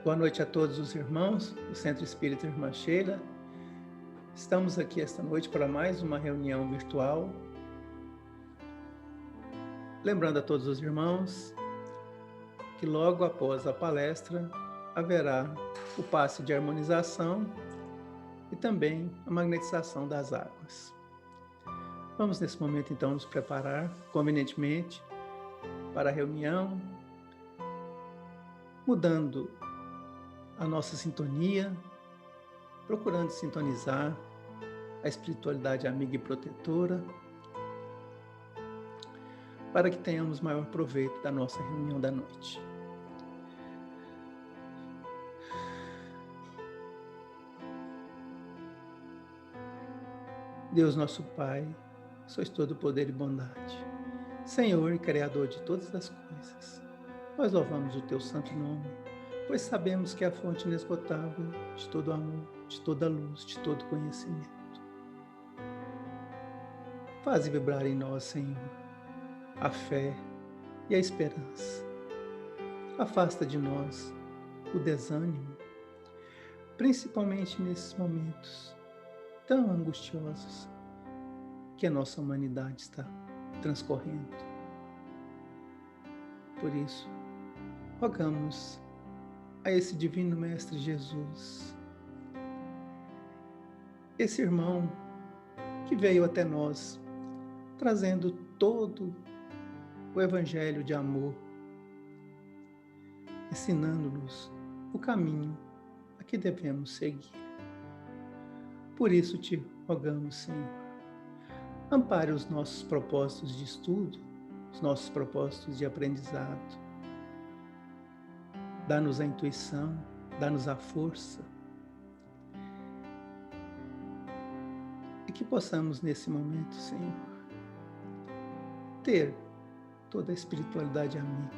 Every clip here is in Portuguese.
Boa noite a todos os irmãos do Centro Espírita Irmã Sheila. Estamos aqui esta noite para mais uma reunião virtual. Lembrando a todos os irmãos que logo após a palestra haverá o passe de harmonização e também a magnetização das águas. Vamos nesse momento então nos preparar convenientemente para a reunião, mudando a nossa sintonia, procurando sintonizar a espiritualidade amiga e protetora, para que tenhamos maior proveito da nossa reunião da noite. Deus nosso Pai, sois todo poder e bondade, Senhor e Criador de todas as coisas. Nós louvamos o Teu santo nome, pois sabemos que é a fonte inesgotável de todo amor, de toda luz, de todo conhecimento. Faze vibrar em nós, Senhor, a fé e a esperança. Afasta de nós o desânimo, principalmente nesses momentos tão angustiosos que a nossa humanidade está transcorrendo. Por isso, rogamos a esse Divino Mestre Jesus, esse irmão que veio até nós, trazendo todo o Evangelho de amor, ensinando-nos o caminho a que devemos seguir. Por isso te rogamos, Senhor, ampare os nossos propósitos de estudo, os nossos propósitos de aprendizado. Dá-nos a intuição, dá-nos a força. E que possamos, nesse momento, Senhor, ter toda a espiritualidade amiga.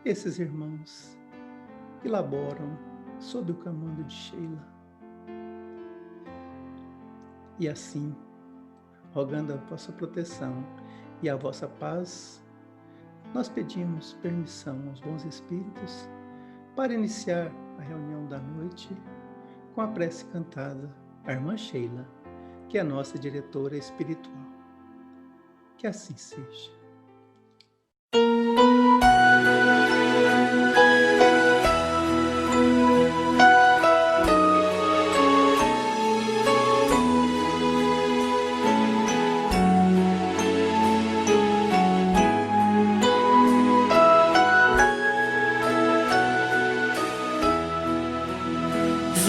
Esses irmãos que laboram sob o comando de Sheila. E assim, rogando a vossa proteção e a vossa paz, nós pedimos permissão aos bons espíritos para iniciar a reunião da noite com a prece cantada à Irmã Sheila, que é a nossa diretora espiritual. Que assim seja.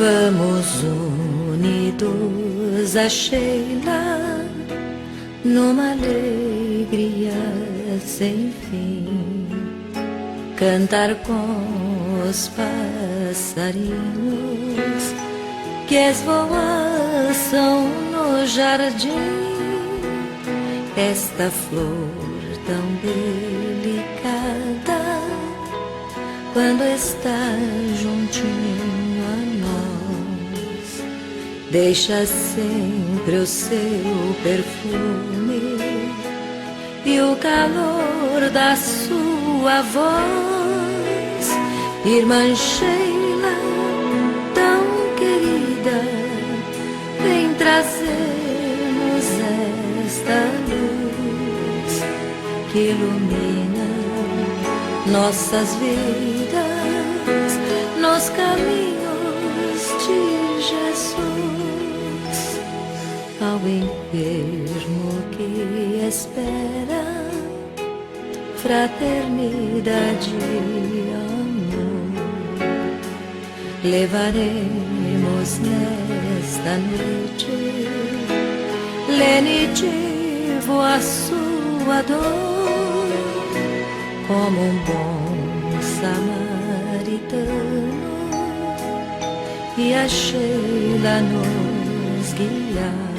Vamos unidos a Sheila, numa alegria sem fim, cantar com os passarinhos que esvoaçam no jardim, esta flor tão delicada, quando está juntinho a nós, deixa sempre o seu perfume e o calor da sua voz. Irmã Sheila, tão querida, vem trazer-nos esta luz que ilumina nossas vidas nos caminhos de Jesus. Ao enfermo que espera fraternidade e amor, levaremos nesta noite lenitivo a sua dor, como um bom samaritano, e a Sheila nos guiar.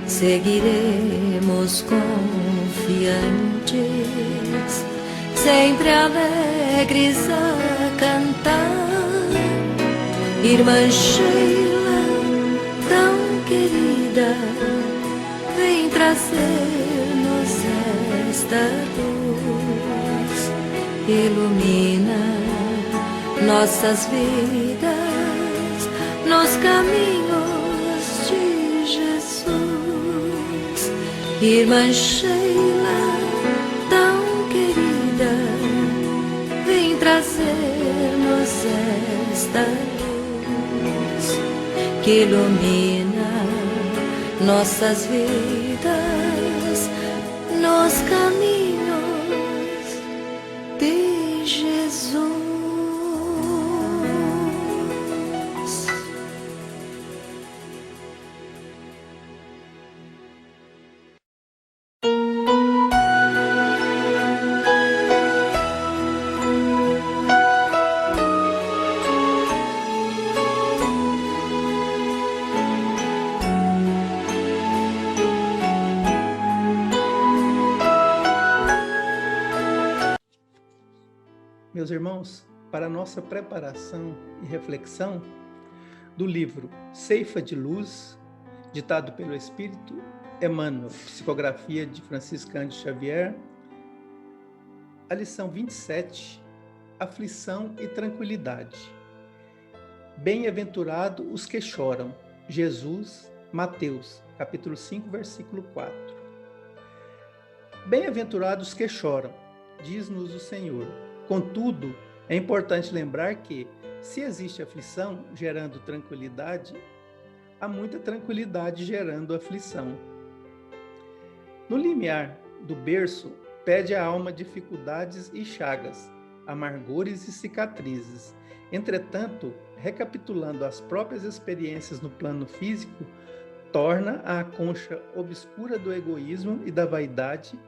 Seguiremos confiantes, sempre alegres a cantar. Irmã Sheila, tão querida, vem trazer-nos esta luz, ilumina nossas vidas nos caminhos de Jesus. Irmã Sheila, tão querida, vem trazer-nos esta luz que ilumina nossas vidas nos caminhos de Jesus. Meus irmãos, para nossa preparação e reflexão do livro Ceifa de Luz, ditado pelo Espírito Emmanuel, psicografia de Francisco Cândido Xavier, a lição 27, aflição e tranquilidade. Bem-aventurado os que choram. Jesus, Mateus, capítulo 5, versículo 4. Bem-aventurados os que choram, diz-nos o Senhor. Contudo, é importante lembrar que, se existe aflição gerando tranquilidade, há muita tranquilidade gerando aflição. No limiar do berço, pede a alma dificuldades e chagas, amargores e cicatrizes. Entretanto, recapitulando as próprias experiências no plano físico, torna a concha obscura do egoísmo e da vaidade,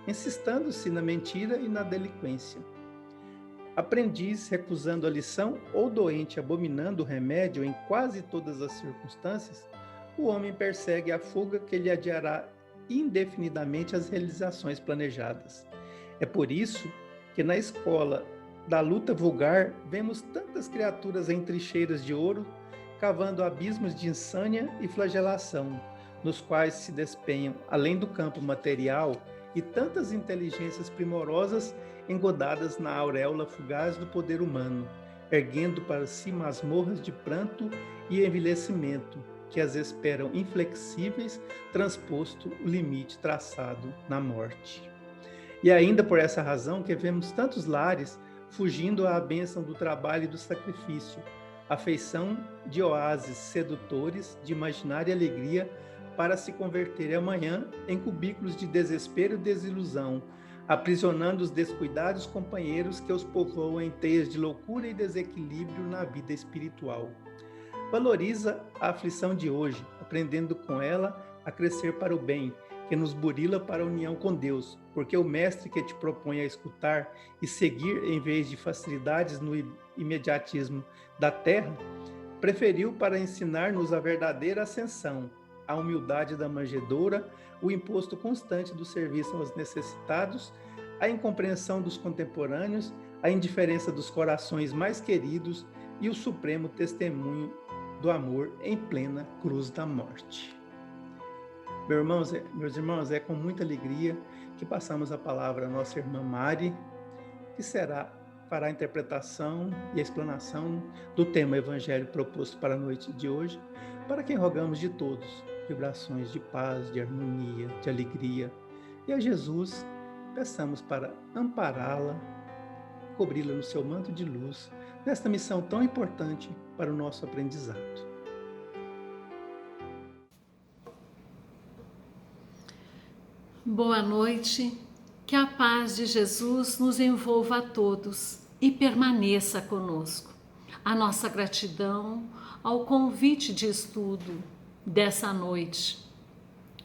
insistando-se na mentira e na delinquência. Aprendiz recusando a lição ou doente abominando o remédio em quase todas as circunstâncias, o homem persegue a fuga que lhe adiará indefinidamente as realizações planejadas. É por isso que na escola da luta vulgar vemos tantas criaturas em trincheiras de ouro, cavando abismos de insânia e flagelação, nos quais se despenham, além do campo material, e tantas inteligências primorosas engodadas na auréola fugaz do poder humano, erguendo para si masmorras de pranto e envelhecimento, que as esperam inflexíveis, transposto o limite traçado na morte. E ainda por essa razão que vemos tantos lares fugindo à bênção do trabalho e do sacrifício, a feição de oásis sedutores de imaginária alegria para se converterem amanhã em cubículos de desespero e desilusão, aprisionando os descuidados companheiros que os povoam em teias de loucura e desequilíbrio na vida espiritual. Valoriza a aflição de hoje, aprendendo com ela a crescer para o bem, que nos burila para a união com Deus, porque o Mestre que te propõe a escutar e seguir em vez de facilidades no imediatismo da terra, preferiu para ensinar-nos a verdadeira ascensão, a humildade da manjedoura, o imposto constante do serviço aos necessitados, a incompreensão dos contemporâneos, a indiferença dos corações mais queridos e o supremo testemunho do amor em plena cruz da morte. Meus irmãos, é com muita alegria que passamos a palavra à nossa irmã Mari, que fará a interpretação e a explanação do tema Evangelho proposto para a noite de hoje, para quem rogamos de todos, vibrações de paz, de harmonia, de alegria. E a Jesus peçamos para ampará-la, cobri-la no seu manto de luz, nesta missão tão importante para o nosso aprendizado. Boa noite, que a paz de Jesus nos envolva a todos e permaneça conosco. A nossa gratidão ao convite de estudo dessa noite.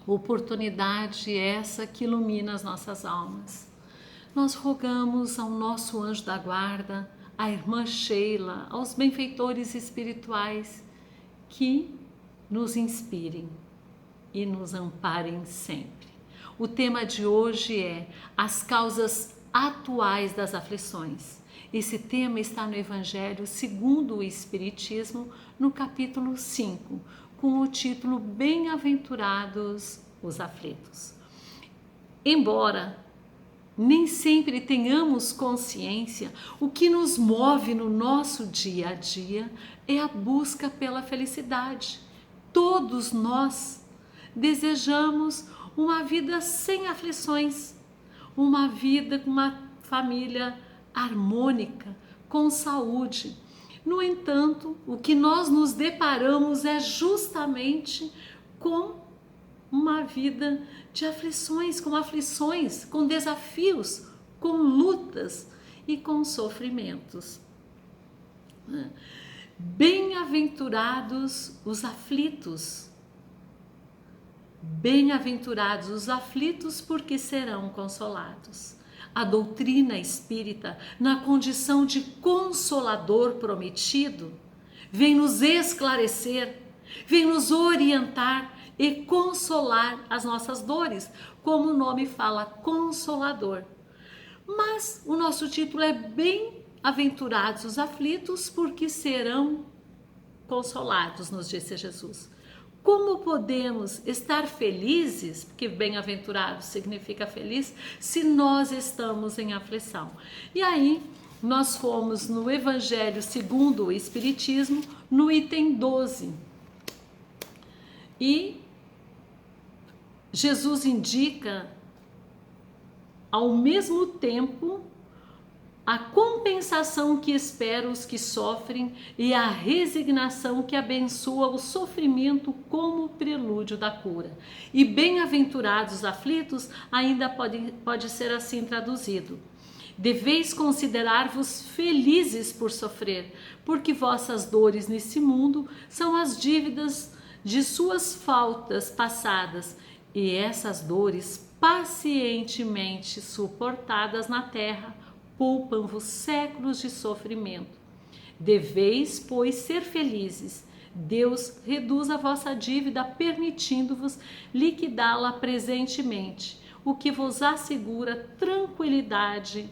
Oportunidade essa que ilumina as nossas almas. Nós rogamos ao nosso anjo da guarda, à irmã Sheila, aos benfeitores espirituais que nos inspirem e nos amparem sempre. O tema de hoje é as causas atuais das aflições. Esse tema está no Evangelho segundo o Espiritismo, no capítulo 5, com o título Bem-aventurados os aflitos. Embora nem sempre tenhamos consciência, o que nos move no nosso dia a dia é a busca pela felicidade. Todos nós desejamos uma vida sem aflições, uma vida com uma família harmônica, com saúde. No entanto, o que nós nos deparamos é justamente com uma vida de aflições, com desafios, com lutas e com sofrimentos. Bem-aventurados os aflitos. Bem-aventurados os aflitos, porque serão consolados. A doutrina espírita, na condição de consolador prometido, vem nos esclarecer, vem nos orientar e consolar as nossas dores, como o nome fala, consolador. Mas o nosso título é Bem-aventurados os aflitos, porque serão consolados, nos disse Jesus. Como podemos estar felizes, porque bem-aventurado significa feliz, se nós estamos em aflição? E aí, nós fomos no Evangelho segundo o Espiritismo, no item 12. E Jesus indica, ao mesmo tempo, a compensação que espera os que sofrem e a resignação que abençoa o sofrimento como prelúdio da cura. E bem-aventurados os aflitos ainda pode ser assim traduzido. Deveis considerar-vos felizes por sofrer, porque vossas dores nesse mundo são as dívidas de suas faltas passadas, e essas dores pacientemente suportadas na terra poupam-vos séculos de sofrimento. Deveis, pois, ser felizes. Deus reduz a vossa dívida, permitindo-vos liquidá-la presentemente, o que vos assegura tranquilidade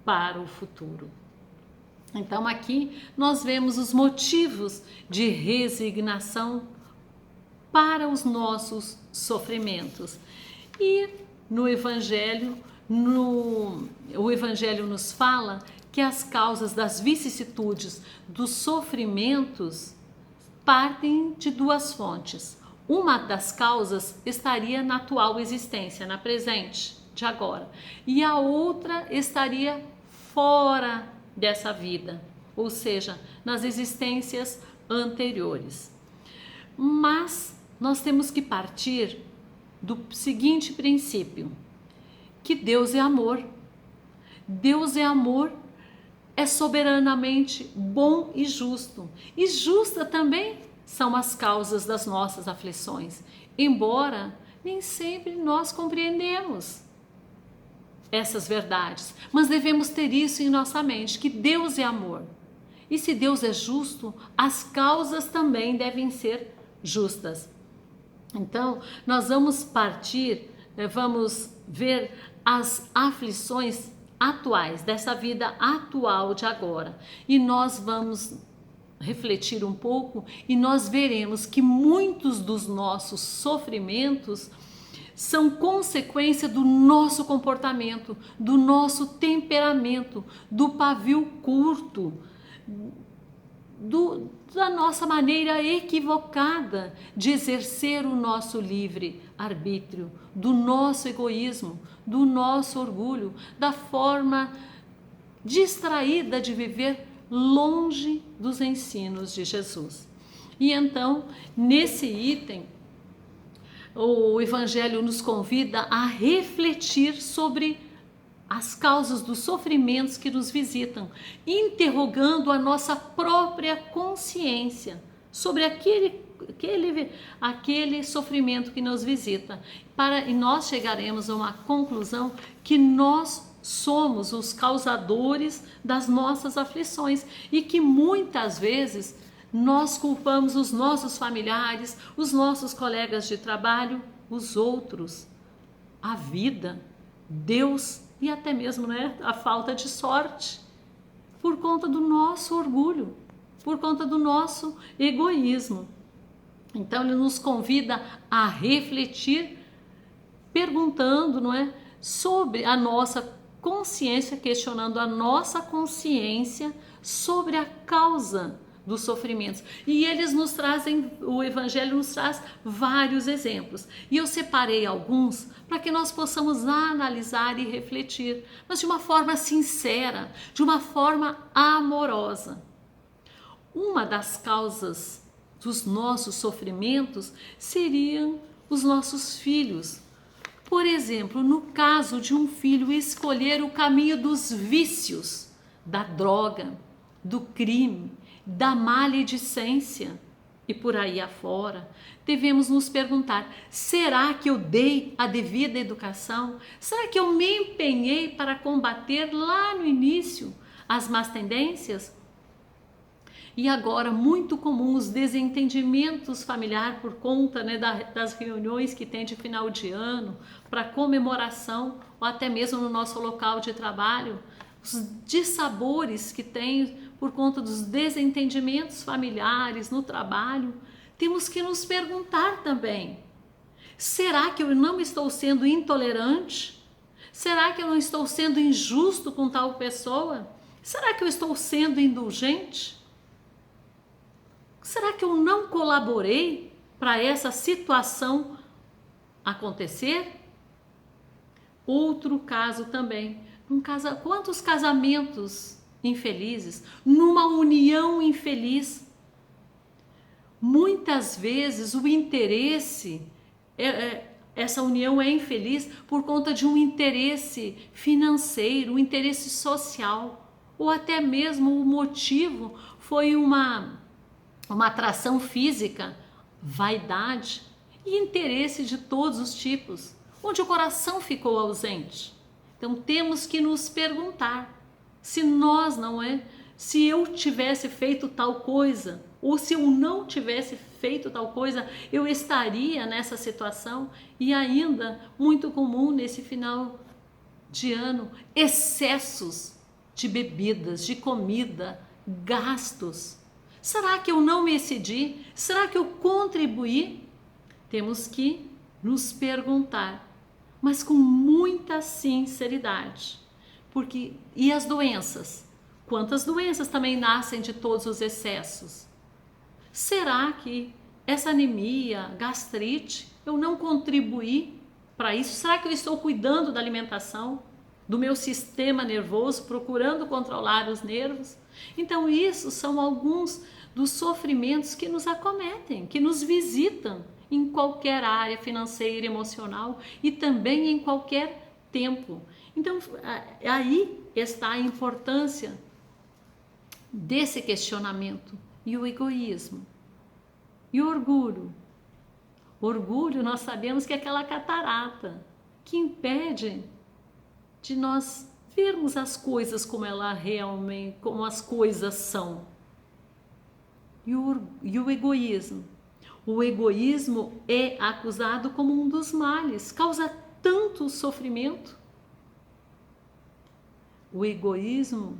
para o futuro. Então aqui nós vemos os motivos de resignação para os nossos sofrimentos. E no Evangelho, o Evangelho nos fala que as causas das vicissitudes, dos sofrimentos, partem de duas fontes. Uma das causas estaria na atual existência, na presente, de agora. E a outra estaria fora dessa vida, ou seja, nas existências anteriores. Mas nós temos que partir do seguinte princípio: que Deus é amor. Deus é amor, é soberanamente bom e justo. E justa também são as causas das nossas aflições, embora nem sempre nós compreendemos essas verdades, mas devemos ter isso em nossa mente, que Deus é amor. E se Deus é justo, as causas também devem ser justas. Então, nós vamos partir, vamos ver as aflições atuais, dessa vida atual de agora. E nós vamos refletir um pouco e nós veremos que muitos dos nossos sofrimentos são consequência do nosso comportamento, do nosso temperamento, do pavio curto, da nossa maneira equivocada de exercer o nosso livre arbítrio, do nosso egoísmo, do nosso orgulho, da forma distraída de viver longe dos ensinos de Jesus. E então, nesse item, o Evangelho nos convida a refletir sobre as causas dos sofrimentos que nos visitam, interrogando a nossa própria consciência sobre aquele sofrimento que nos visita, e nós chegaremos a uma conclusão que nós somos os causadores das nossas aflições e que muitas vezes nós culpamos os nossos familiares, os nossos colegas de trabalho, os outros, a vida, Deus e até mesmo, a falta de sorte, por conta do nosso orgulho, por conta do nosso egoísmo. Então ele nos convida a refletir, perguntando, sobre a nossa consciência, questionando a nossa consciência sobre a causa dos sofrimentos. E eles nos trazem, o Evangelho nos traz vários exemplos. E eu separei alguns para que nós possamos analisar e refletir, mas de uma forma sincera, de uma forma amorosa. Uma das causas dos nossos sofrimentos seriam os nossos filhos. Por exemplo, no caso de um filho escolher o caminho dos vícios, da droga, do crime, da maledicência e por aí afora, devemos nos perguntar: será que eu dei a devida educação? Será que eu me empenhei para combater lá no início as más tendências? E agora, muito comum os desentendimentos familiares por conta, né, das reuniões que tem de final de ano, para comemoração, ou até mesmo no nosso local de trabalho, os dissabores que tem por conta dos desentendimentos familiares no trabalho. Temos que nos perguntar também: será que eu não estou sendo intolerante? Será que eu não estou sendo injusto com tal pessoa? Será que eu estou sendo indulgente? Será que eu não colaborei para essa situação acontecer? Outro caso também. Quantos casamentos infelizes, numa união infeliz? Muitas vezes o interesse, essa união é infeliz por conta de um interesse financeiro, um interesse social, ou até mesmo o motivo foi uma atração física, vaidade e interesse de todos os tipos, onde o coração ficou ausente. Então temos que nos perguntar: se eu tivesse feito tal coisa, ou se eu não tivesse feito tal coisa, eu estaria nessa situação? E ainda, muito comum nesse final de ano, excessos de bebidas, de comida, gastos. Será que eu não me excedi? Será que eu contribuí? Temos que nos perguntar, mas com muita sinceridade. E as doenças? Quantas doenças também nascem de todos os excessos? Será que essa anemia, gastrite, eu não contribuí para isso? Será que eu estou cuidando da alimentação, do meu sistema nervoso, procurando controlar os nervos? Então, isso são alguns dos sofrimentos que nos acometem, que nos visitam em qualquer área financeira, emocional e também em qualquer tempo. Então, aí está a importância desse questionamento. E o egoísmo? E o orgulho? Orgulho, nós sabemos que é aquela catarata que impede de nós vermos as coisas como como as coisas são. E o egoísmo? O egoísmo é acusado como um dos males, causa tanto sofrimento. O egoísmo,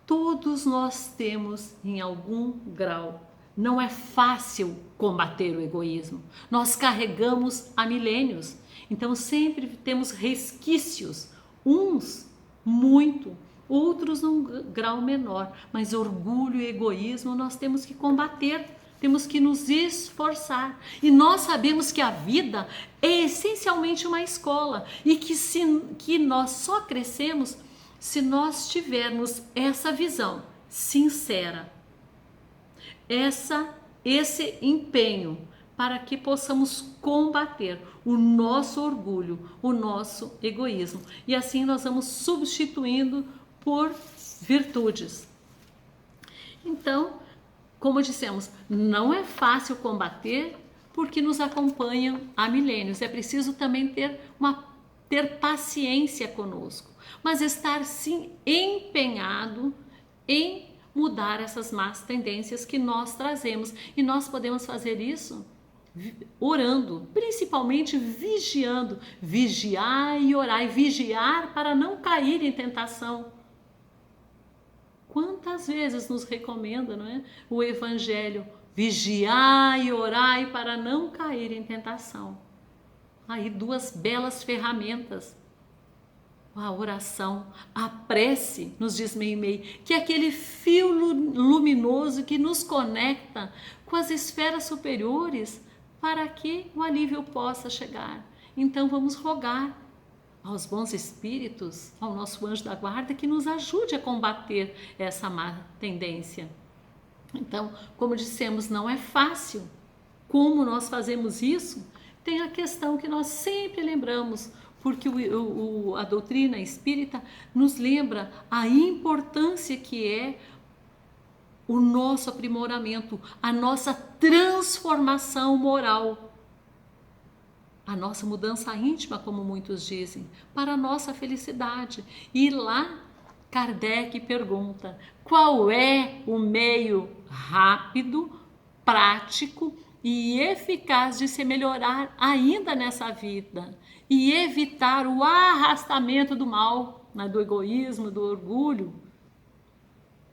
todos nós temos em algum grau. Não é fácil combater o egoísmo. Nós carregamos há milênios, então sempre temos resquícios, uns muito, outros num grau menor, mas orgulho e egoísmo nós temos que combater, temos que nos esforçar. E nós sabemos que a vida é essencialmente uma escola e que nós só crescemos se nós tivermos essa visão sincera, esse empenho para que possamos combater o nosso orgulho, o nosso egoísmo. E assim nós vamos substituindo por virtudes. Então, como dissemos, não é fácil combater porque nos acompanham há milênios. É preciso também ter paciência conosco, mas estar sim empenhado em mudar essas más tendências que nós trazemos. E nós podemos fazer isso orando, principalmente vigiando. Vigiar e orar, e vigiar para não cair em tentação. Quantas vezes nos recomenda, não é, o Evangelho? Vigiai e orai para não cair em tentação. Aí duas belas ferramentas a oração, a prece nos diz Meimei, que é aquele fio luminoso que nos conecta com as esferas superiores para que o alívio possa chegar. Então vamos rogar aos bons espíritos, ao nosso anjo da guarda, que nos ajude a combater essa má tendência. Então, como dissemos, não é fácil. Como nós fazemos isso? Tem a questão que nós sempre lembramos, porque a doutrina espírita nos lembra a importância que é o nosso aprimoramento, a nossa transformação moral, a nossa mudança íntima, como muitos dizem, para a nossa felicidade. E lá Kardec pergunta: qual é o meio rápido, prático e eficaz de se melhorar ainda nessa vida e evitar o arrastamento do mal, do egoísmo, do orgulho,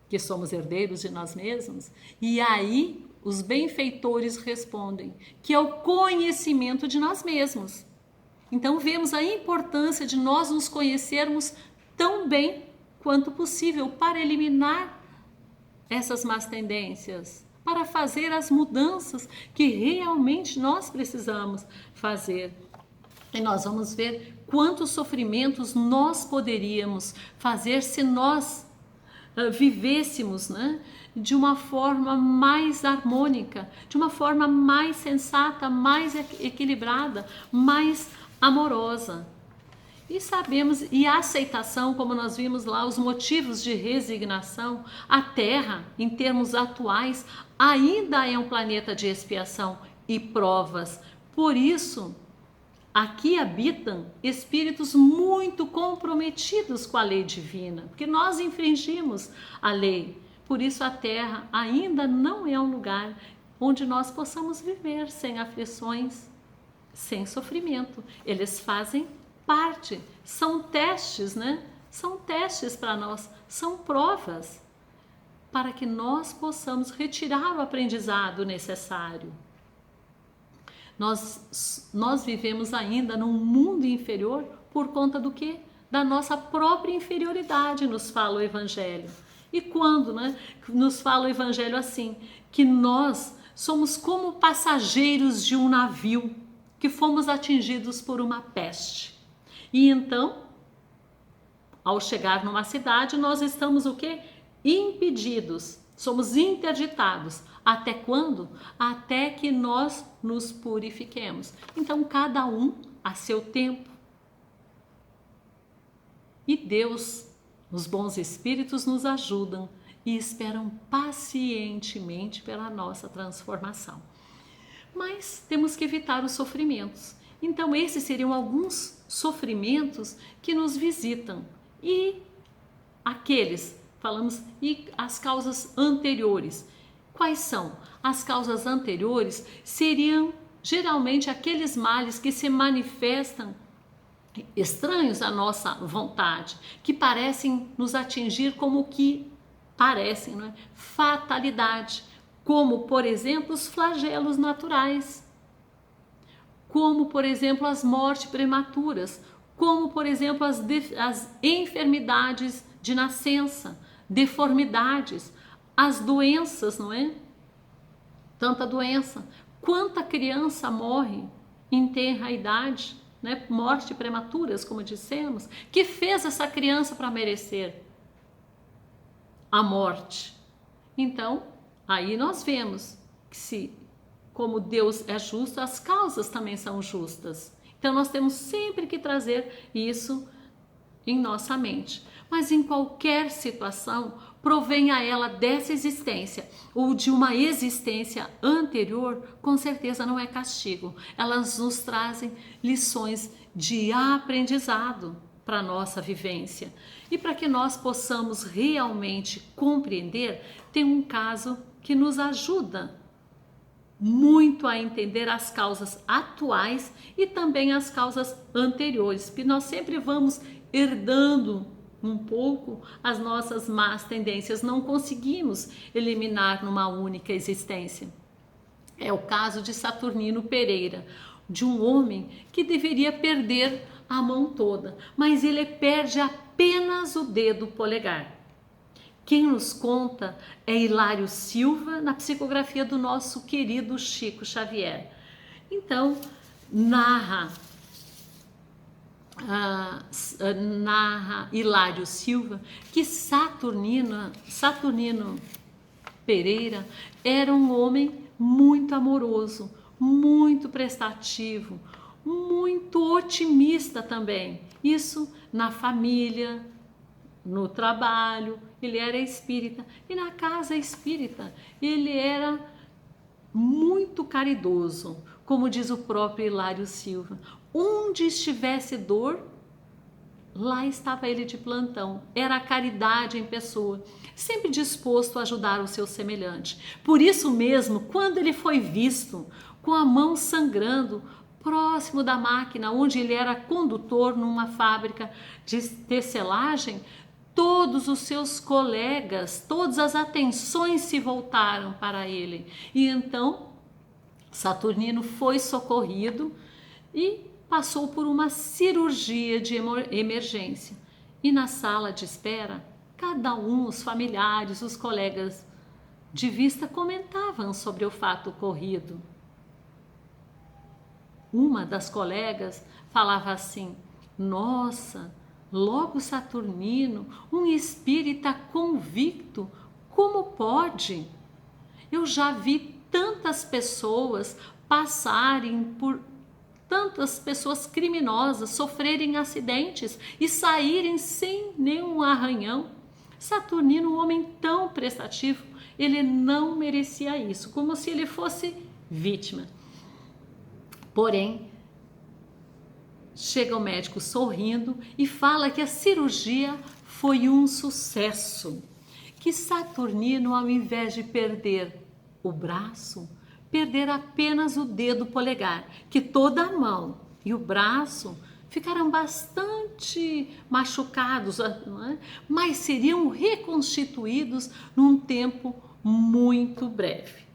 que somos herdeiros de nós mesmos? E aí os benfeitores respondem que é o conhecimento de nós mesmos. Então vemos a importância de nós nos conhecermos tão bem quanto possível para eliminar essas más tendências, para fazer as mudanças que realmente nós precisamos fazer. E nós vamos ver quantos sofrimentos nós poderíamos fazer se nós vivêssemos, de uma forma mais harmônica, de uma forma mais sensata, mais equilibrada, mais amorosa. E sabemos, e a aceitação, como nós vimos lá, os motivos de resignação, a Terra, em termos atuais, ainda é um planeta de expiação e provas. Por isso, aqui habitam espíritos muito comprometidos com a lei divina, porque nós infringimos a lei. Por isso a Terra ainda não é um lugar onde nós possamos viver sem aflições, sem sofrimento. Eles fazem parte, são testes, São testes para nós, são provas para que nós possamos retirar o aprendizado necessário. Nós vivemos ainda num mundo inferior por conta do quê? Da nossa própria inferioridade, nos fala o Evangelho. E quando, nos fala o Evangelho assim, que nós somos como passageiros de um navio que fomos atingidos por uma peste. E então, ao chegar numa cidade, nós estamos o quê? Impedidos, somos interditados. Até quando? Até que nós nos purifiquemos. Então, cada um a seu tempo. E Deus, os bons espíritos, nos ajudam e esperam pacientemente pela nossa transformação. Mas temos que evitar os sofrimentos. Então, esses seriam alguns sofrimentos que nos visitam. E aqueles, falamos, e as causas anteriores. Quais são? As causas anteriores seriam geralmente aqueles males que se manifestam estranhos à nossa vontade, que parecem nos atingir como que parecem, fatalidade, como, por exemplo, os flagelos naturais, como, por exemplo, as mortes prematuras, como, por exemplo, as enfermidades de nascença, deformidades, as doenças, Tanta doença. Quanta criança morre em tenra idade, morte prematuras, como dissemos. Que fez essa criança para merecer a morte? Então, aí nós vemos que como Deus é justo, as causas também são justas. Então nós temos sempre que trazer isso em nossa mente. Mas em qualquer situação, provenha ela dessa existência ou de uma existência anterior, com certeza não é castigo. Elas nos trazem lições de aprendizado para a nossa vivência. E para que nós possamos realmente compreender, tem um caso que nos ajuda muito a entender as causas atuais e também as causas anteriores, porque nós sempre vamos herdando um pouco as nossas más tendências, não conseguimos eliminar numa única existência. É o caso de Saturnino Pereira, de um homem que deveria perder a mão toda, mas ele perde apenas o dedo polegar. Quem nos conta é Hilário Silva, na psicografia do nosso querido Chico Xavier. Então, narra Hilário Silva que Saturnino Pereira era um homem muito amoroso, muito prestativo, muito otimista também. Isso na família, no trabalho, ele era espírita, e na casa espírita ele era muito caridoso, como diz o próprio Hilário Silva. Onde estivesse dor, lá estava ele de plantão. Era a caridade em pessoa, sempre disposto a ajudar o seu semelhante. Por isso mesmo, quando ele foi visto com a mão sangrando, próximo da máquina onde ele era condutor numa fábrica de tecelagem, todos os seus colegas, todas as atenções se voltaram para ele. E então, Saturnino foi socorrido e passou por uma cirurgia de emergência. E na sala de espera, cada um, os familiares, os colegas de vista, comentavam sobre o fato ocorrido. Uma das colegas falava assim: nossa, logo Saturnino, um espírita convicto, como pode? Eu já vi tantas pessoas passarem por tantas pessoas criminosas, sofrerem acidentes e saírem sem nenhum arranhão. Saturnino, um homem tão prestativo, ele não merecia isso, como se ele fosse vítima. Porém, chega o médico sorrindo e fala que a cirurgia foi um sucesso, que Saturnino, ao invés de perder o braço, perder apenas o dedo polegar, que toda a mão e o braço ficaram bastante machucados, não é? Mas seriam reconstituídos num tempo muito breve.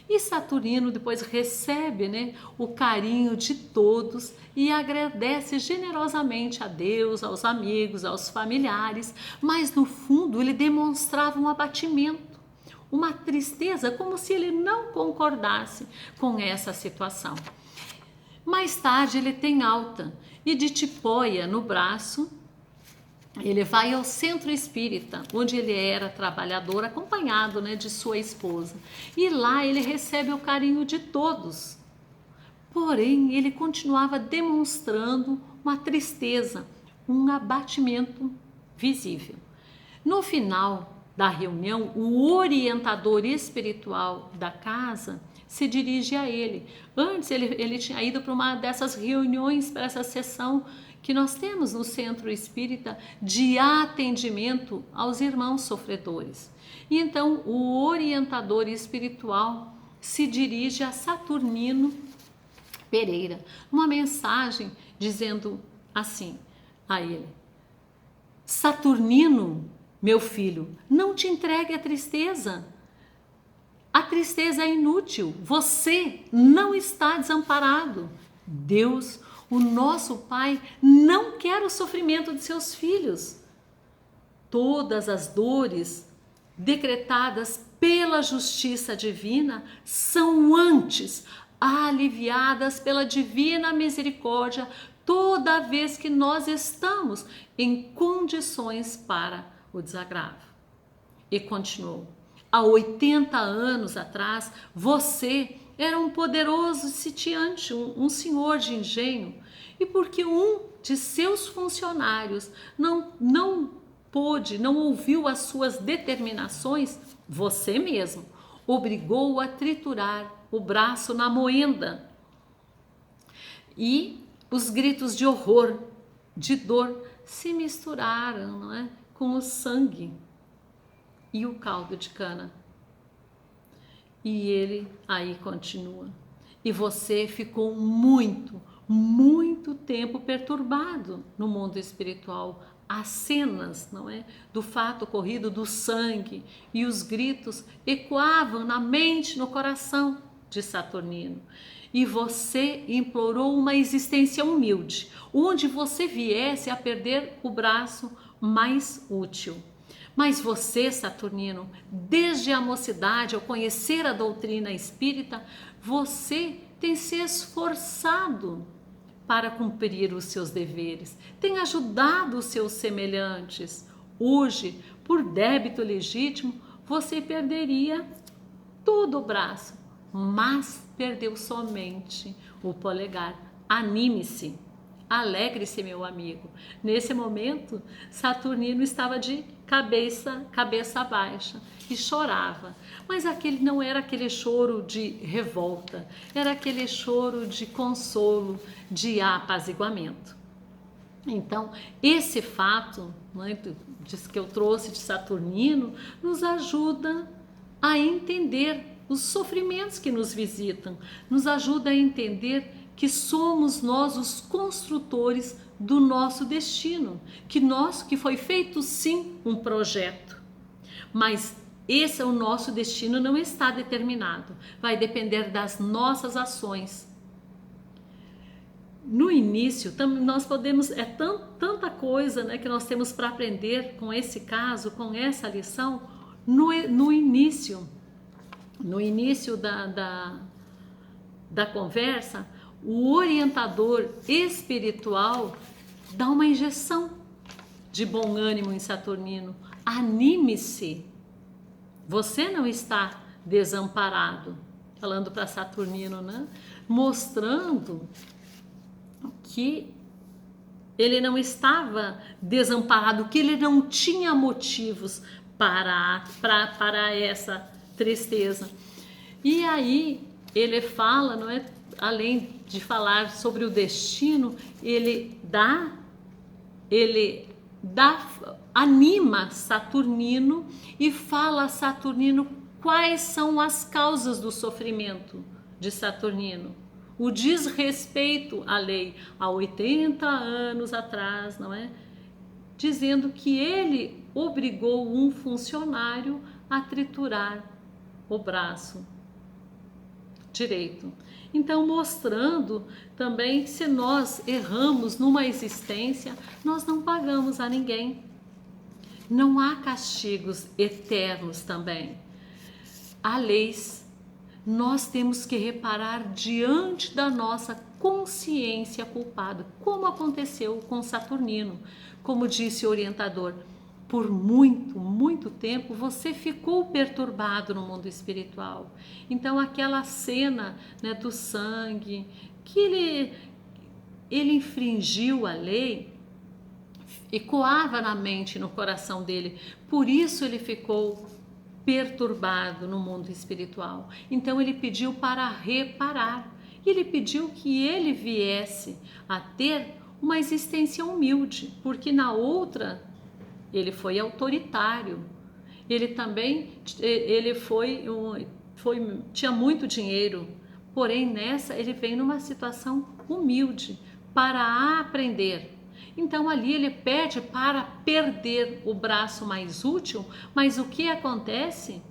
E Saturnino depois recebe, né, o carinho de todos e agradece generosamente a Deus, aos amigos, aos familiares, mas no fundo ele demonstrava um abatimento, uma tristeza, como se ele não concordasse com essa situação. Mais tarde ele tem alta e de tipóia no braço, ele vai ao centro espírita, onde ele era trabalhador, acompanhado, né, de sua esposa. E lá ele recebe o carinho de todos. Porém, ele continuava demonstrando uma tristeza, um abatimento visível. No final da reunião, o orientador espiritual da casa se dirige a ele. Antes ele tinha ido para uma dessas reuniões, para essa sessão que nós temos no Centro Espírita de atendimento aos irmãos sofredores. E então o orientador espiritual se dirige a Saturnino Pereira, uma mensagem dizendo assim a ele: Saturnino, meu filho, não te entregue à tristeza. A tristeza é inútil, você não está desamparado. Deus, o nosso Pai, não quer o sofrimento de seus filhos. Todas as dores decretadas pela justiça divina são antes aliviadas pela divina misericórdia toda vez que nós estamos em condições para o desagravo. E continuou: há 80 anos atrás, você era um poderoso sitiante, um senhor de engenho, e porque um de seus funcionários não ouviu as suas determinações, você mesmo obrigou-o a triturar o braço na moenda. E os gritos de horror, de dor, se misturaram, não é, com o sangue e o caldo de cana. E ele aí continua: e você ficou muito tempo perturbado no mundo espiritual. As cenas, não é, do fato ocorrido, do sangue e os gritos ecoavam na mente, no coração de Saturnino. E você implorou uma existência humilde, onde você viesse a perder o braço mais útil. Mas você, Saturnino, desde a mocidade, ao conhecer a doutrina espírita, você tem se esforçado para cumprir os seus deveres, tem ajudado os seus semelhantes. Hoje, por débito legítimo, você perderia todo o braço, mas perdeu somente o polegar. Anime-se, alegre-se, meu amigo. Nesse momento, Saturnino estava de cabeça baixa e chorava, mas aquele não era aquele choro de revolta, era aquele choro de consolo, de apaziguamento. Então, esse fato, né, que eu trouxe de Saturnino, nos ajuda a entender os sofrimentos que nos visitam, nos ajuda a entender que somos nós os construtores do nosso destino, que foi feito sim um projeto, mas esse é o nosso destino, não está determinado, vai depender das nossas ações. No início, nós podemos, tanta coisa, né, que nós temos para aprender com esse caso, com essa lição, no início da conversa, o orientador espiritual dá uma injeção de bom ânimo em Saturnino. Anime-se, você não está desamparado, falando para Saturnino, né? Mostrando que ele não estava desamparado, que ele não tinha motivos para essa tristeza. E aí ele fala, não é? Além de falar sobre o destino, ele anima Saturnino e fala a Saturnino quais são as causas do sofrimento de Saturnino. O desrespeito à lei há 80 anos atrás, não é? Dizendo que ele obrigou um funcionário a triturar o braço direito. Então, mostrando também que se nós erramos numa existência, nós não pagamos a ninguém. Não há castigos eternos também. Há leis. Nós temos que reparar diante da nossa consciência culpada, como aconteceu com Saturnino. Como disse o orientador, por muito tempo você ficou perturbado no mundo espiritual. Então aquela cena, né, do sangue, que ele infringiu a lei, ecoava na mente e no coração dele. Por isso ele ficou perturbado no mundo espiritual. Então ele pediu para reparar. E ele pediu que ele viesse a ter uma existência humilde, porque na outra ele foi autoritário. Ele também tinha muito dinheiro, porém nessa ele vem numa situação humilde para aprender. Então ali ele pede para perder o braço mais útil, mas o que acontece?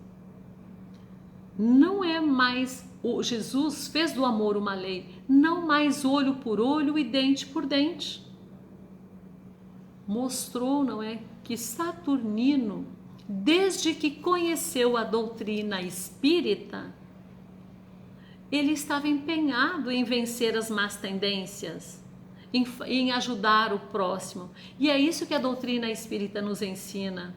Não é mais, Jesus fez do amor uma lei, não mais olho por olho e dente por dente. Mostrou, não é, que Saturnino, desde que conheceu a doutrina espírita, ele estava empenhado em vencer as más tendências, em ajudar o próximo. E é isso que a doutrina espírita nos ensina.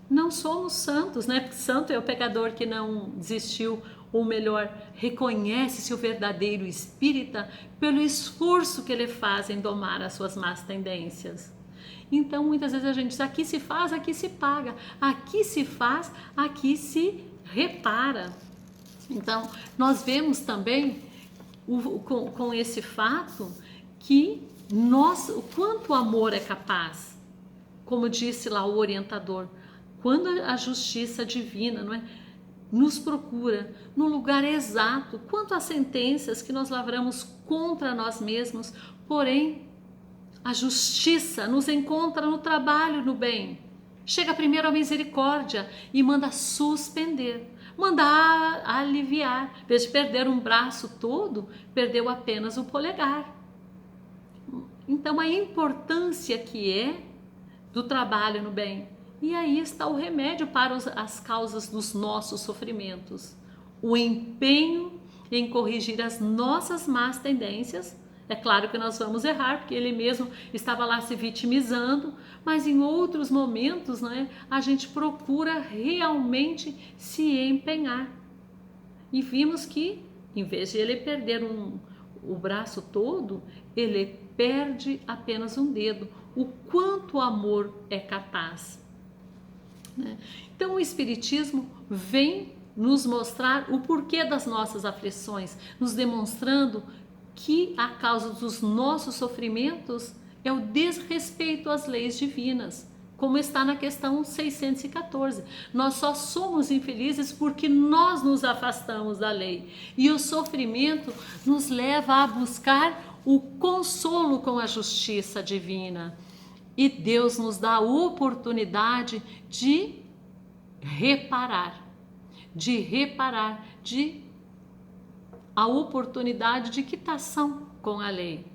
Não somos santos, né? Porque santo é o pecador que não desistiu, ou melhor, reconhece-se o verdadeiro espírita pelo esforço que ele faz em domar as suas más tendências. Então, muitas vezes a gente diz, aqui se faz, aqui se paga. Aqui se faz, aqui se repara. Então, nós vemos também, com esse fato, que o quanto o amor é capaz, como disse lá o orientador, quando a justiça divina, não é, nos procura no lugar exato, quanto às sentenças que nós lavramos contra nós mesmos, porém a justiça nos encontra no trabalho, no bem. Chega primeiro a misericórdia e manda suspender, mandar aliviar. Em vez de perder um braço todo, perdeu apenas o polegar. Então, a importância que é do trabalho no bem. E aí está o remédio para as causas dos nossos sofrimentos. O empenho em corrigir as nossas más tendências. É claro que nós vamos errar, porque ele mesmo estava lá se vitimizando, mas em outros momentos, né, a gente procura realmente se empenhar. E vimos que, em vez de ele perder o braço todo, ele perde apenas um dedo. O quanto o amor é capaz. Né? Então, o Espiritismo vem nos mostrar o porquê das nossas aflições, nos demonstrando que a causa dos nossos sofrimentos é o desrespeito às leis divinas, como está na questão 614. Nós só somos infelizes porque nós nos afastamos da lei. E o sofrimento nos leva a buscar o consolo com a justiça divina. E Deus nos dá a oportunidade de reparar, a oportunidade de quitação com a lei.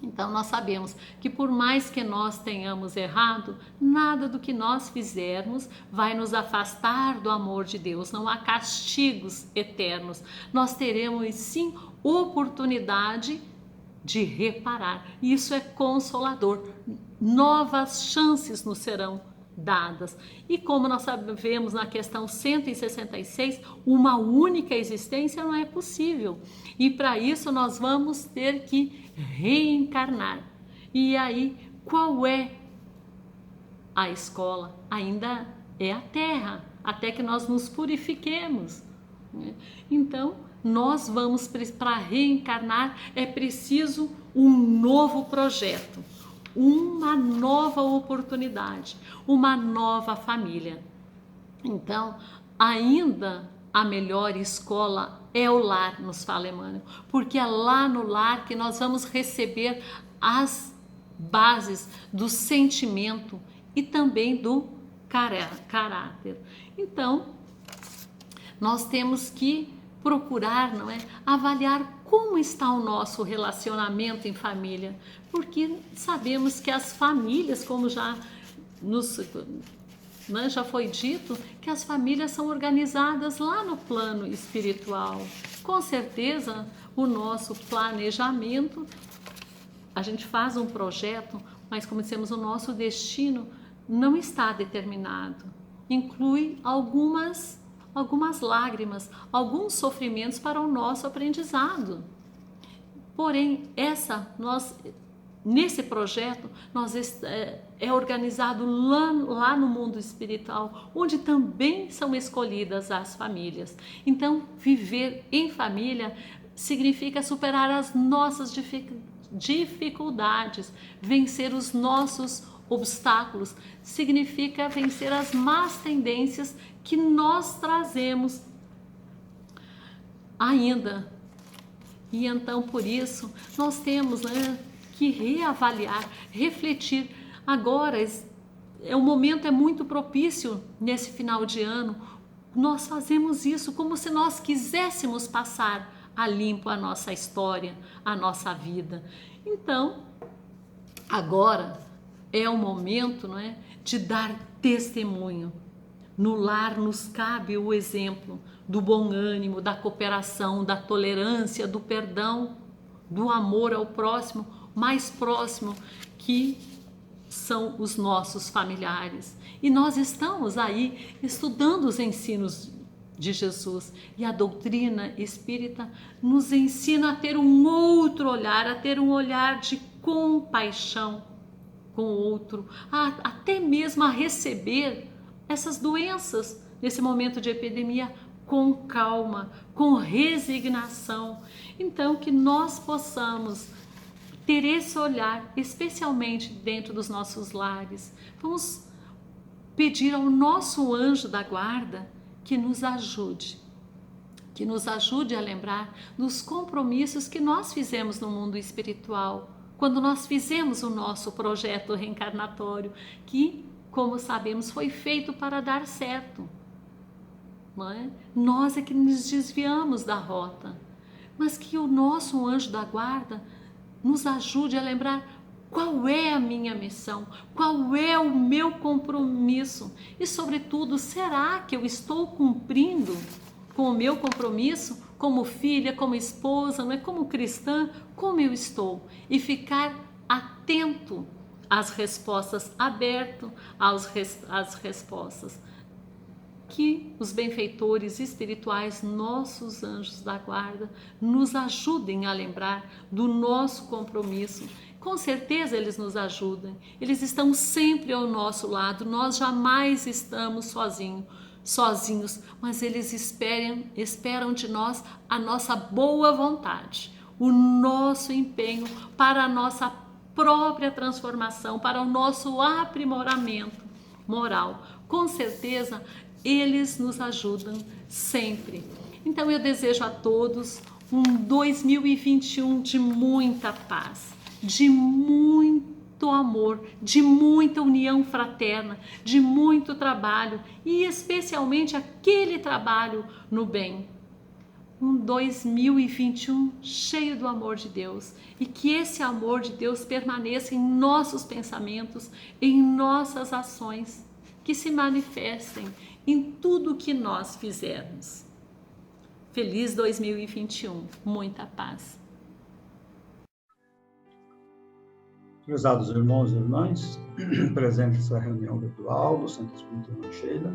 Então nós sabemos que por mais que nós tenhamos errado, nada do que nós fizermos vai nos afastar do amor de Deus. Não há castigos eternos. Nós teremos sim oportunidade de reparar. Isso é consolador. Novas chances nos serão dadas. E como nós sabemos na questão 166, uma única existência não é possível. E para isso nós vamos ter que reencarnar. E aí, qual é a escola? Ainda é a Terra, até que nós nos purifiquemos. Então, nós vamos, para reencarnar, é preciso um novo projeto, uma nova oportunidade, uma nova família. Então, ainda a melhor escola é o lar, nos fala Emmanuel, porque é lá no lar que nós vamos receber as bases do sentimento e também do caráter. Então, nós temos que procurar, não é, avaliar como está o nosso relacionamento em família, porque sabemos que as famílias, como já foi dito, que as famílias são organizadas lá no plano espiritual. Com certeza, o nosso planejamento, a gente faz um projeto, mas como dissemos, o nosso destino não está determinado. Inclui algumas lágrimas, alguns sofrimentos para o nosso aprendizado. Porém, nesse projeto, é organizado lá no mundo espiritual, onde também são escolhidas as famílias. Então, viver em família significa superar as nossas dificuldades, vencer os nossos obstáculos, significa vencer as más tendências que nós trazemos ainda. E então, por isso, nós temos que reavaliar, refletir. Agora, o momento é muito propício nesse final de ano. Nós fazemos isso como se nós quiséssemos passar a limpo a nossa história, a nossa vida. Então, agora é o momento, não é, de dar testemunho. No lar nos cabe o exemplo do bom ânimo, da cooperação, da tolerância, do perdão, do amor ao próximo, mais próximo, que são os nossos familiares. E nós estamos aí estudando os ensinos de Jesus, e a doutrina espírita nos ensina a ter um outro olhar, a ter um olhar de compaixão com o outro, até mesmo a receber essas doenças nesse momento de epidemia com calma, com resignação. Então, que nós possamos ter esse olhar, especialmente dentro dos nossos lares. Vamos pedir ao nosso anjo da guarda que nos ajude a lembrar dos compromissos que nós fizemos no mundo espiritual, quando nós fizemos o nosso projeto reencarnatório, que, como sabemos, foi feito para dar certo. não é? Nós é que nos desviamos da rota, mas que o nosso anjo da guarda nos ajude a lembrar qual é a minha missão, qual é o meu compromisso e, sobretudo, será que eu estou cumprindo com o meu compromisso como filha, como esposa, não é? Como cristã, como eu estou? E ficar atento às respostas, aberto às respostas que os benfeitores espirituais, nossos anjos da guarda, nos ajudem a lembrar do nosso compromisso. Com certeza eles nos ajudam, eles estão sempre ao nosso lado, nós jamais estamos sozinhos, mas eles esperam de nós a nossa boa vontade, o nosso empenho para a nossa própria transformação, para o nosso aprimoramento moral. Com certeza eles nos ajudam sempre. Então eu desejo a todos um 2021 de muita paz, de muito amor, de muita união fraterna, de muito trabalho e especialmente aquele trabalho no bem. Um 2021 cheio do amor de Deus e que esse amor de Deus permaneça em nossos pensamentos, em nossas ações, que se manifestem em tudo que nós fizermos. Feliz 2021, muita paz. Prezados irmãos e irmãs, presentes nessa reunião virtual do Santo Espírito Irmã Sheila,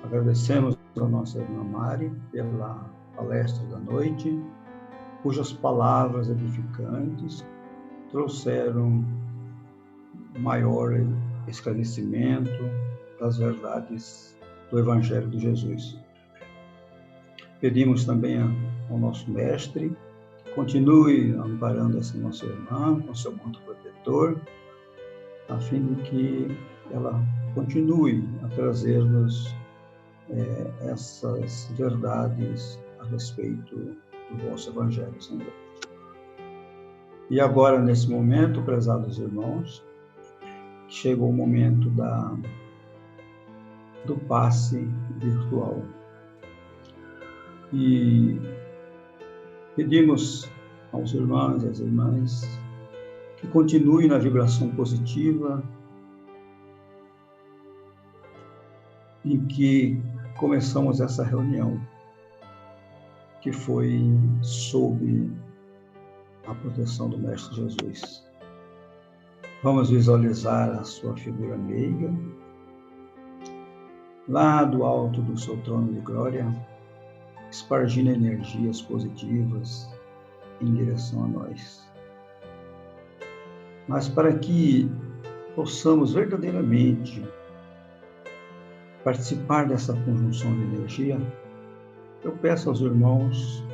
agradecemos a nossa irmã Mari pela palestra da noite, cujas palavras edificantes trouxeram maior esclarecimento das verdades do Evangelho de Jesus. Pedimos também ao nosso Mestre que continue amparando essa nossa irmã com seu manto protetor, a fim de que ela continue a trazer-nos essas verdades a respeito do vosso Evangelho, Senhor. E agora, nesse momento, prezados irmãos, chegou o momento do passe virtual. E pedimos aos irmãos e às irmãs que continuem na vibração positiva em que começamos essa reunião, que foi sob a proteção do Mestre Jesus. Vamos visualizar a sua figura meiga, lá do alto do seu trono de glória, espargindo energias positivas em direção a nós. Mas para que possamos verdadeiramente participar dessa conjunção de energia, eu peço aos irmãos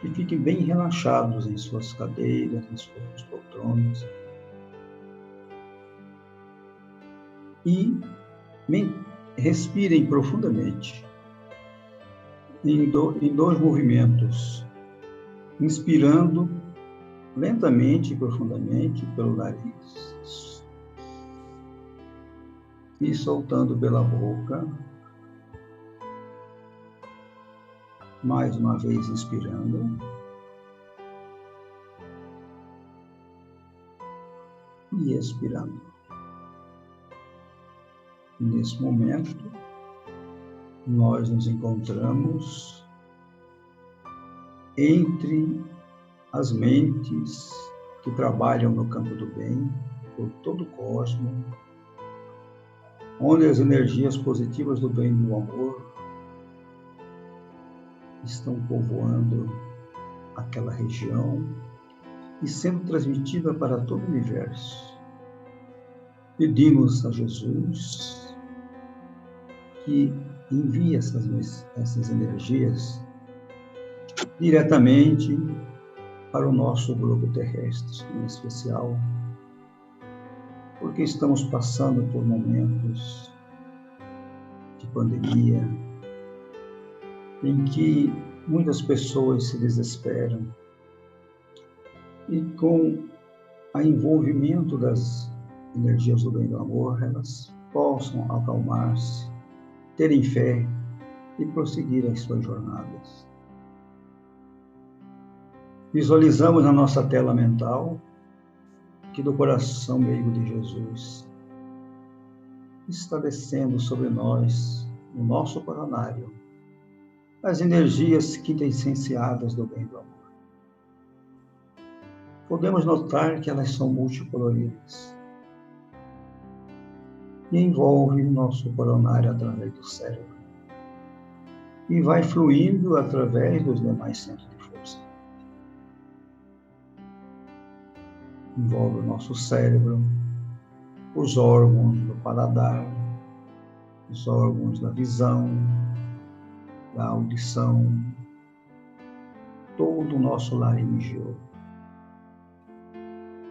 que fiquem bem relaxados em suas cadeiras, em suas poltronas, e respirem profundamente em dois movimentos, inspirando lentamente e profundamente pelo nariz e soltando pela boca, mais uma vez inspirando e expirando. Nesse momento, nós nos encontramos entre as mentes que trabalham no campo do bem, por todo o cosmos, onde as energias positivas do bem e do amor estão povoando aquela região e sendo transmitida para todo o universo. Pedimos a Jesus que envie essas energias diretamente para o nosso globo terrestre, em especial, porque estamos passando por momentos de pandemia, em que muitas pessoas se desesperam, e com o envolvimento das energias do bem e do amor, elas possam acalmar-se, terem fé e prosseguir as suas jornadas. Visualizamos na nossa tela mental que do coração meigo de Jesus está descendo sobre nós, no nosso coronário, as energias quintessenciadas do bem e do amor. Podemos notar que elas são multicoloridas e envolvem o nosso coronário através do cérebro e vai fluindo através dos demais centros de força. Envolve o nosso cérebro, os órgãos do paladar, os órgãos da visão, da audição, todo o nosso laríngeo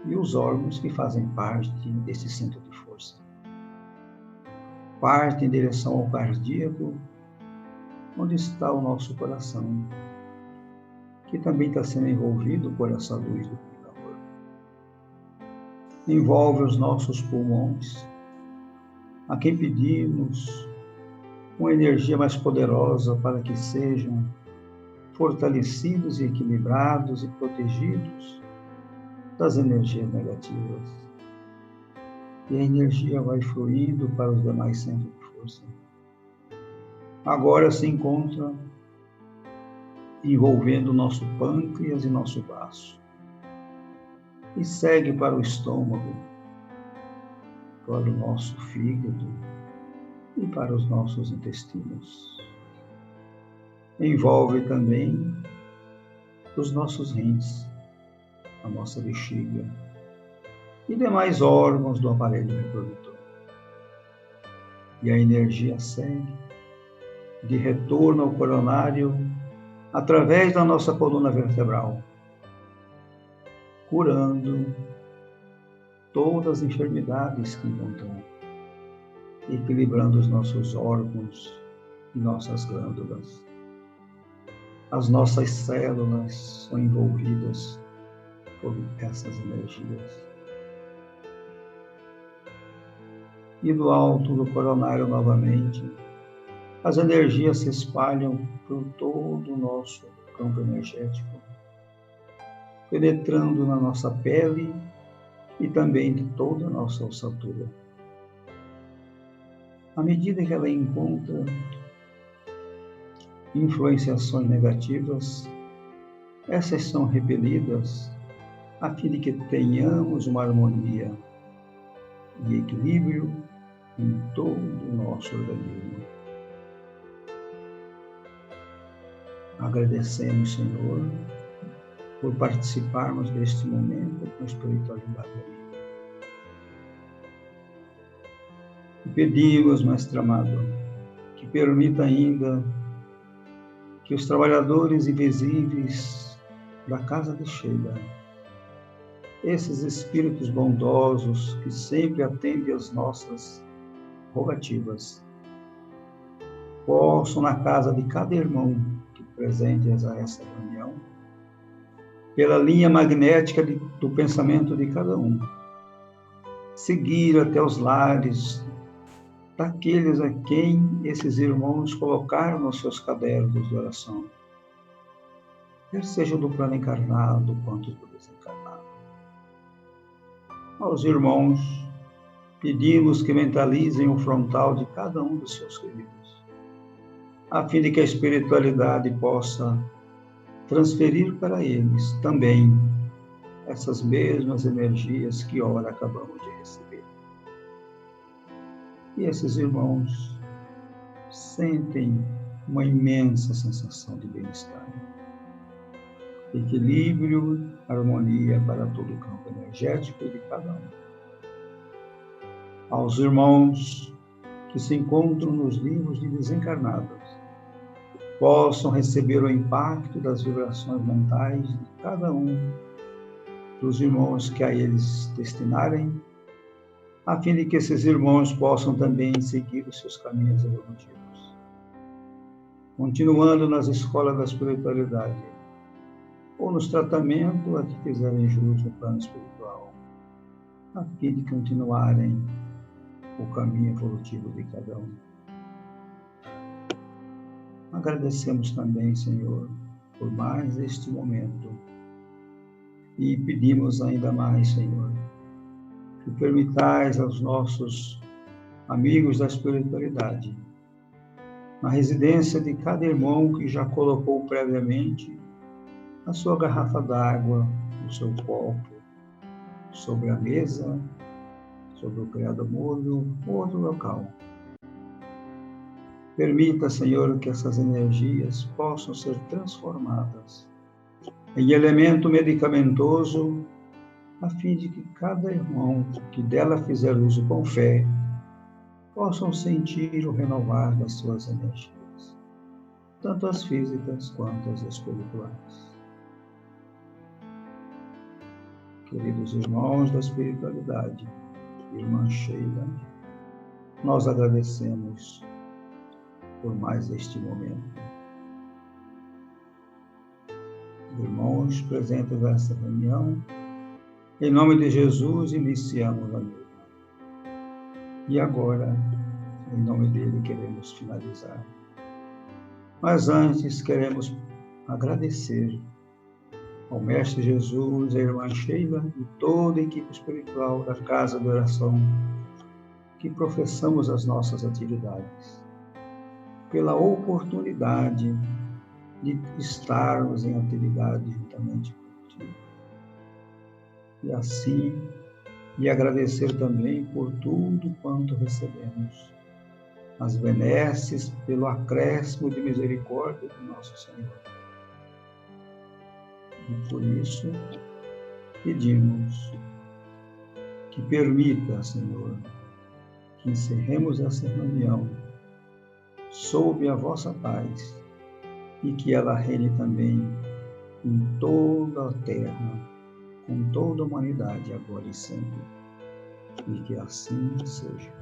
e os órgãos que fazem parte desse centro de força. Parte em direção ao cardíaco, onde está o nosso coração, que também está sendo envolvido por essa luz do amor. Envolve os nossos pulmões, a quem pedimos uma energia mais poderosa para que sejam fortalecidos e equilibrados e protegidos das energias negativas. E a energia vai fluindo para os demais centros de força. Agora se encontra envolvendo nosso pâncreas e nosso baço. E segue para o estômago, para o nosso fígado e para os nossos intestinos. Envolve também os nossos rins, a nossa bexiga e demais órgãos do aparelho reprodutor. E a energia segue de retorno ao coronário através da nossa coluna vertebral, curando todas as enfermidades que encontramos, equilibrando os nossos órgãos e nossas glândulas. As nossas células são envolvidas por essas energias. E do alto do coronário novamente, as energias se espalham por todo o nosso campo energético, penetrando na nossa pele e também de toda a nossa ossatura. À medida que ela encontra influenciações negativas, essas são repelidas a fim de que tenhamos uma harmonia e equilíbrio em todo o nosso organismo. Agradecemos, Senhor, por participarmos deste momento com a espiritualidade amiga. E pedimos, Mestre amado, que permita ainda que os trabalhadores invisíveis da casa de Sheila, esses espíritos bondosos que sempre atendem às nossas rogativas, possam, na casa de cada irmão que presentes a essa reunião, pela linha magnética do pensamento de cada um, seguir até os lares daqueles a quem esses irmãos colocaram nos seus cadernos de oração, quer seja do plano encarnado quanto do desencarnado. Aos irmãos, pedimos que mentalizem o frontal de cada um dos seus queridos, a fim de que a espiritualidade possa transferir para eles também essas mesmas energias que ora acabamos de receber. E esses irmãos sentem uma imensa sensação de bem-estar, equilíbrio, harmonia para todo o campo energético de cada um. Aos irmãos que se encontram nos livros de desencarnados, possam receber o impacto das vibrações mentais de cada um dos irmãos que a eles destinarem, a fim de que esses irmãos possam também seguir os seus caminhos evolutivos, continuando nas escolas da espiritualidade, ou nos tratamentos a que fizerem jus no plano espiritual, a fim de continuarem o caminho evolutivo de cada um. agradecemos também, Senhor, por mais este momento. E pedimos ainda mais, Senhor, que permitais aos nossos amigos da espiritualidade, na residência de cada irmão que já colocou previamente a sua garrafa d'água, o seu copo, sobre a mesa, sobre o criado mudo ou outro local. Permita, Senhor, que essas energias possam ser transformadas em elemento medicamentoso, a fim de que cada irmão que dela fizer uso com fé possam sentir o renovar das suas energias, tanto as físicas quanto as espirituais. Queridos irmãos da espiritualidade, irmã Sheila, nós agradecemos por mais este momento. Irmãos presentes nesta reunião, em nome de Jesus, iniciamos a mesma. E agora, em nome dele, queremos finalizar. Mas antes, queremos agradecer ao Mestre Jesus, à irmã Sheila e toda a equipe espiritual da Casa de Oração, que professamos as nossas atividades, pela oportunidade de estarmos em atividade juntamente contigo. E assim, e agradecer também por tudo quanto recebemos, as benesses pelo acréscimo de misericórdia do nosso Senhor. E por isso, pedimos que permita, Senhor, que encerremos essa reunião sob a vossa paz e que ela reine também em toda a terra, com toda a humanidade, agora e sempre. E que assim seja.